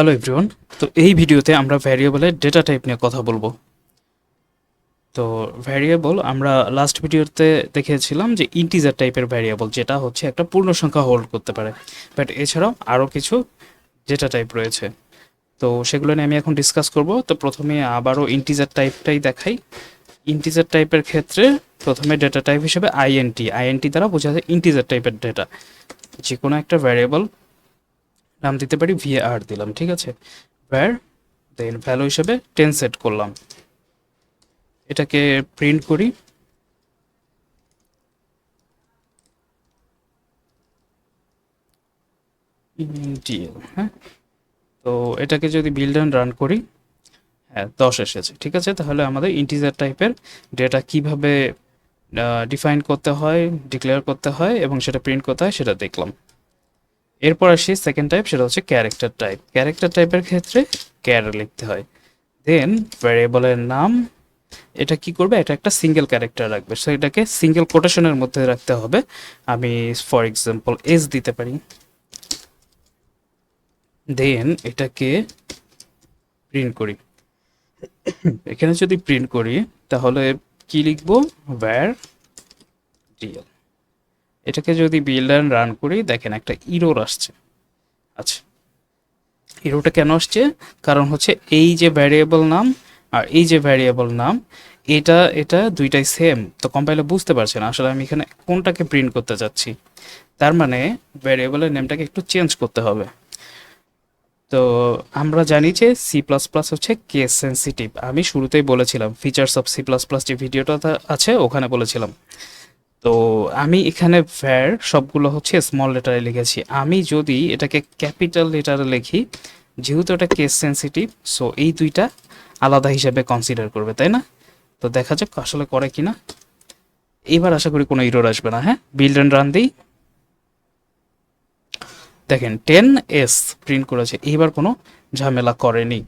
Hello everyone. তো এই ভিডিওতে আমরা ভ্যারিয়েবলের ডেটা টাইপ নিয়ে কথা বলবো। তো ভ্যারিয়েবল আমরা লাস্ট ভিডিওতে দেখেছিলাম যে ইন্টিজার টাইপের ভ্যারিয়েবল, যেটা হচ্ছে একটা পূর্ণ সংখ্যা হোল্ড করতে পারে। বাট এছাড়াও আরও কিছু ডেটা টাইপ রয়েছে, তো সেগুলো নিয়ে আমি এখন ডিসকাস করব। তো প্রথমে আবারও ইন্টিজার টাইপটাই দেখাই। ইন্টিজার টাইপের ক্ষেত্রে প্রথমে ডেটা টাইপ হিসেবে আইএনটি দ্বারা বোঝা যায় ইন্টিজার টাইপের ডেটা। যে কোনো একটা ভ্যারিয়েবল নাম দিতে পারি, var দিলাম, ঠিক আছে। var দেন ভ্যালু হিসেবে 10 সেট করলাম, এটাকে প্রিন্ট করি। dl, হ্যাঁ। তো এটাকে যদি বিল্ড অ্যান্ড রান করি, হ্যাঁ 10 এসেছে, ঠিক আছে। তাহলে আমাদের ইন্টিজার টাইপের ডেটা কিভাবে ডিফাইন করতে হয়, ডিক্লেয়ার করতে হয় এবং সেটা প্রিন্ট করতে হয় সেটা দেখলাম। এরপর আসি সেকেন্ড টাইপ, সেটা হচ্ছে ক্যারেক্টার টাইপ। ক্যারেক্টার টাইপের ক্ষেত্রে ক্যার লিখতে হয়। দেন ভ্যারিয়েবলের নাম, এটা কি করবে, এটা একটা সিঙ্গেল ক্যারেক্টার রাখবে, সো এটাকে সিঙ্গেল কোটেশনের মধ্যে রাখতে হবে। আমি ফর এক্সাম্পল এস দিতে পারি। দেন এটাকে প্রিন্ট করি। এখানে যদি প্রিন্ট করি তাহলে কি লিখবো, var dl। এটাকে যদি বিল্ড অ্যান্ড রান করি, দেখেন একটা ইরোর আসছে। আচ্ছা, এরোটা কেন আসছে, কারণ হচ্ছে এই যে ভ্যারিয়েবল নাম আর এই যে ভ্যারিয়েবল নাম, এটা এটা দুইটাই সেম। তো কম্পাইলার বুঝতে পারছে না আসলে আমি এখানে কোনটাকে প্রিন্ট করতে যাচ্ছি। তার মানে ভ্যারিয়েবলের নেমটাকে একটু চেঞ্জ করতে হবে। তো আমরা জানি যে সি প্লাস প্লাস হচ্ছে কেস সেন্সিটিভ। আমি শুরুতেই বলেছিলাম, features of C plus plus যে ভিডিওটা আছে ওখানে বলেছিলাম। তো আমি এখানে ভ্যার সবগুলো হচ্ছে স্মল লেটারে লিখেছি। আমি যদি এটাকে ক্যাপিটাল লেটারে লিখি, যেহেতু এটা কেস সেন্সিটিভ, সো এই দুইটা আলাদা হিসেবে কনসিডার করবে, তাই না? তো দেখা যাক আসলে করে কিনা। এবার আশা করি কোনো এরর আসবে না। হ্যাঁ, বিল্ড অ্যান্ড রান দিই। দেখেন 10s প্রিন্ট করেছে, এইবার কোনো ঝামেলা করেনি।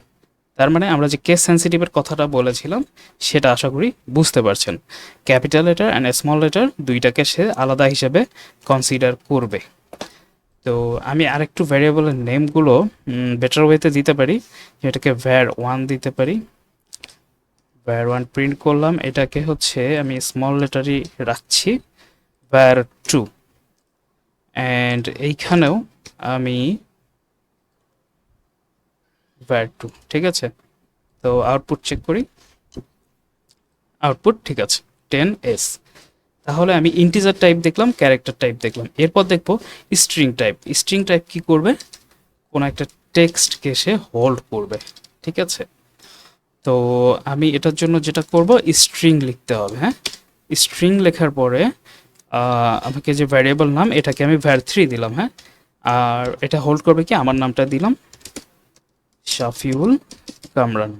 তার মানে আমরা যে কেস সেন্সিটিভের কথাটা বলেছিলাম সেটা আশা করি বুঝতে পারছেন। Capital letter and small letter দুইটাকে সে আলাদা হিসেবে কনসিডার করবে। তো আমি আরেকটু ভ্যারিয়েবলের নেমগুলো বেটার ওয়েতে দিতে পারি, যেটাকে var1 দিতে পারি। var1 প্রিন্ট করলাম, এটাকে হচ্ছে আমি স্মল লেটারই রাখছি, var2। অ্যান্ড এইখানেও আমি var2, ঠিক আছে। তো আউটপুট চেক করি, আউটপুট ঠিক আছে, 10s। তাহলে আমি ইন্টিজার টাইপ দেখলাম, ক্যারেক্টার টাইপ দেখলাম। এরপর দেখবো স্ট্রিং টাইপ। স্ট্রিং টাইপ কি করবে, কোনো একটা টেক্সটকে সে হোল্ড করবে, ঠিক আছে। তো আমি এটার জন্য যেটা করব, স্ট্রিং লিখতে হবে। হ্যাঁ, স্ট্রিং লেখার পরে আমাকে যে ভ্যারিয়েবল নাম, এটাকে আমি var3 দিলাম। হ্যাঁ, আর এটা হোল্ড করবে কি, আমার নামটা দিলাম শাফিউল কামরান।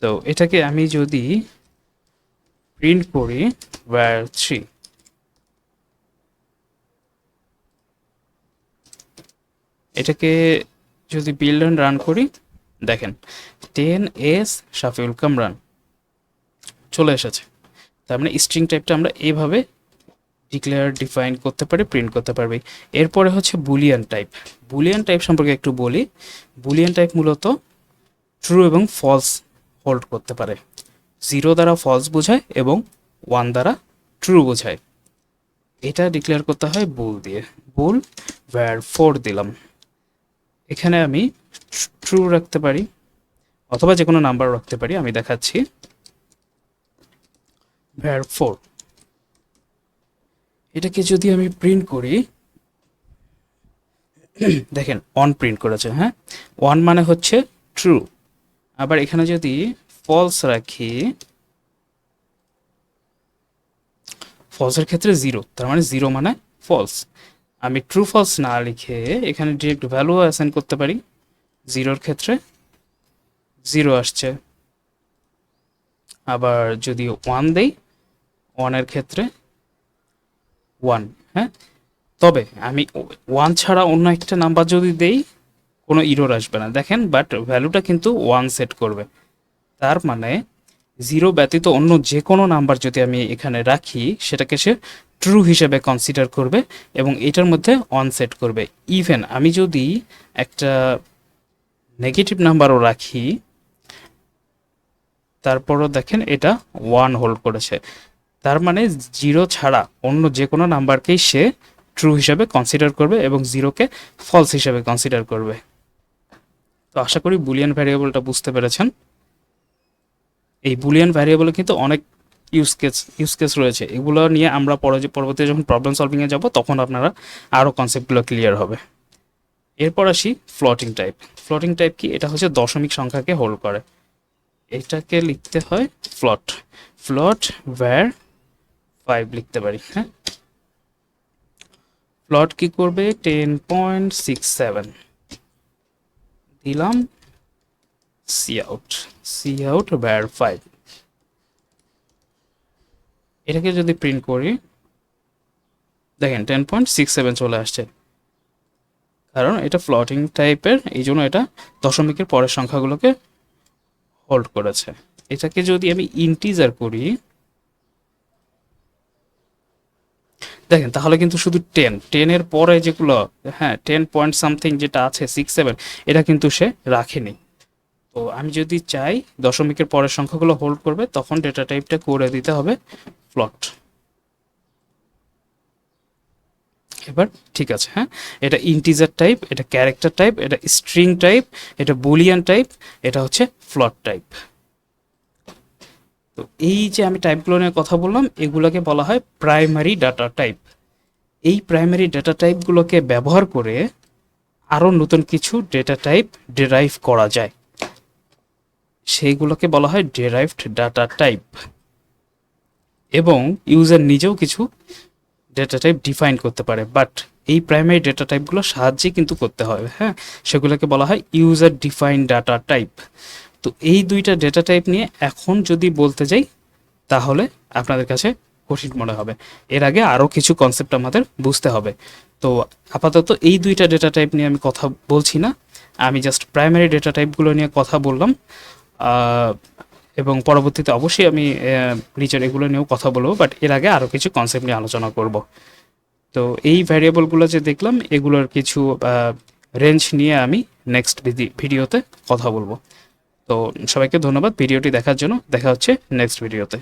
তো এটাকে আমি যদি প্রিন্ট করি var3, এটাকে যদি বিল্ড অ্যান্ড রান করি, দেখেন 10s শাফিউল কামরান চলে এসেছে। তার মানে স্ট্রিং টাইপটা আমরা এইভাবে ডিক্লেয়ার ডিফাইন করতে পারি, প্রিন্ট করতে পারবি। এরপরে হচ্ছে বুলিয়ান টাইপ। বুলিয়ান টাইপ সম্পর্কে একটু বলি। বুলিয়ান টাইপ মূলত ট্রু এবং ফলস হোল্ড করতে পারে। 0 দ্বারা ফলস বোঝায় এবং 1 দ্বারা ট্রু বোঝায়। এটা ডিক্লেয়ার করতে হয় বুল দিয়ে। বুল var4 দিলাম। এখানে আমি ট্রু রাখতে পারি অথবা যে কোনো নাম্বার রাখতে পারি, আমি দেখাচ্ছি। var4, এটাকে যদি আমি প্রিন্ট করি, দেখেন অন প্রিন্ট করেছে। হ্যাঁ, ওয়ান মানে হচ্ছে ট্রু। আবার এখানে যদি ফলস রাখি, ফলসের ক্ষেত্রে 0, তার মানে 0 মানে ফলস। আমি ট্রু ফলস না লিখে এখানে ডিরেক্ট ভ্যালু অ্যাসাইন করতে পারি। 0-র ক্ষেত্রে 0 আসছে, আবার যদি 1 দেই, 1-এর ক্ষেত্রে 1। হ্যাঁ, তবে আমি 1 ছাড়া অন্য একটা নাম্বার যদি দেই, কোনো ইরর আসবে না, দেখেন। বাট ভ্যালুটা কিন্তু 1 সেট করবে। তার মানে 0 ব্যতীত অন্য যে কোনো নাম্বার যদি আমি এখানে রাখি, সেটাকে সে ট্রু হিসেবে কনসিডার করবে এবং এটার মধ্যে অন সেট করবে। ইভেন আমি যদি একটা নেগেটিভ নাম্বারও রাখি, তারপরও দেখেন এটা 1 হোল্ড করেছে, তার মানে 0 ছাড়া অন্য যে কোনো নাম্বারকেই সে ট্রু হিসেবে কনসিডার করবে এবং 0কে ফলস হিসেবে কনসিডার করবে। তো আশা করি বুলিয়ান ভ্যারিয়েবলটা বুঝতে পেরেছেন। এই বুলিয়ান ভ্যারিয়েবলে কিন্তু অনেক ইউজ কেস রয়েছে, এগুলো নিয়ে আমরা পরবর্তীতে যখন প্রবলেম সলভিংয়ে যাব তখন আপনারা আরও কনসেপ্টগুলো ক্লিয়ার হবে। এরপর আসি ফ্লোটিং টাইপ। ফ্লোটিং টাইপ কি? এটা হচ্ছে দশমিক সংখ্যাকে হোল্ড করে। এটাকে লিখতে হয় ফ্লট, ফ্লট ভ্যার 5 লিখতে পারি। হ্যাঁ, ফ্লট কি করবে? 10.67 দিলাম, সি আউট ভ্যার 5। এটাকে যদি প্রিন্ট করি, দেখেন 10.67 চলে আসছে, কারণ এটা ফ্লোটিং টাইপের, এই জন্য এটা দশমিকের পরের সংখ্যাগুলোকে হোল্ড করেছে। এটাকে যদি আমি ইন্টিজার করি, দেখেন তাহলে কিন্তু শুধু 10 এর পরে যেগুলো, হ্যাঁ 10 পয়েন্ট সামথিং যেটা আছে 67, এটা কিন্তু সে রাখেনি। তো আমি যদি চাই দশমিকের পরের সংখ্যাগুলো হোল্ড করবে, তখন ডেটা টাইপটা করে দিতে হবে ফ্লট। এবার ঠিক আছে। হ্যাঁ, এটা ইন্টিজার টাইপ, এটা ক্যারেক্টার টাইপ, এটা স্ট্রিং টাইপ, এটা বুলিয়ান টাইপ, এটা হচ্ছে ফ্লট টাইপ। তো এই যে আমি টাইপগুলো নিয়ে কথা বললাম, এগুলোকে বলা হয় প্রাইমারি ডাটা টাইপ। এই প্রাইমারি ডাটা টাইপগুলোকে ব্যবহার করে আরও নতুন কিছু ডেটা টাইপ ডেরাইভ করা যায়, সেইগুলোকে বলা হয় ডেরাইভড ডাটা টাইপ। এবং ইউজার নিজেও কিছু ডেটা টাইপ ডিফাইন করতে পারে, বাট এই প্রাইমারি ডেটা টাইপগুলো সাহায্যে কিন্তু করতে হবে। হ্যাঁ, সেগুলোকে বলা হয় ইউজার ডিফাইন ডাটা টাইপ। তো এই দুইটা ডেটা টাইপ নিয়ে এখন যদি বলতে যাই, তাহলে আপনাদের কাছে কঠিন মনে হবে। এর আগে আরও কিছু কনসেপ্ট আমাদের বুঝতে হবে। তো আপাতত এই দুইটা ডেটা টাইপ নিয়ে আমি কথা বলছি না, আমি জাস্ট প্রাইমারি ডেটা টাইপগুলো নিয়ে কথা বললাম। এবং পরবর্তীতে অবশ্যই আমি নিচের এগুলো নিয়েও কথা বলবো, বাট এর আগে আরও কিছু কনসেপ্ট নিয়ে আলোচনা করব। তো এই ভ্যারিয়েবলগুলো যে দেখলাম, এগুলোর কিছু রেঞ্জ নিয়ে আমি নেক্সট ভিডিওতে কথা বলবো। তো সবাইকে ধন্যবাদ ভিডিওটি দেখার জন্য। দেখা হচ্ছে নেক্সট ভিডিওতে।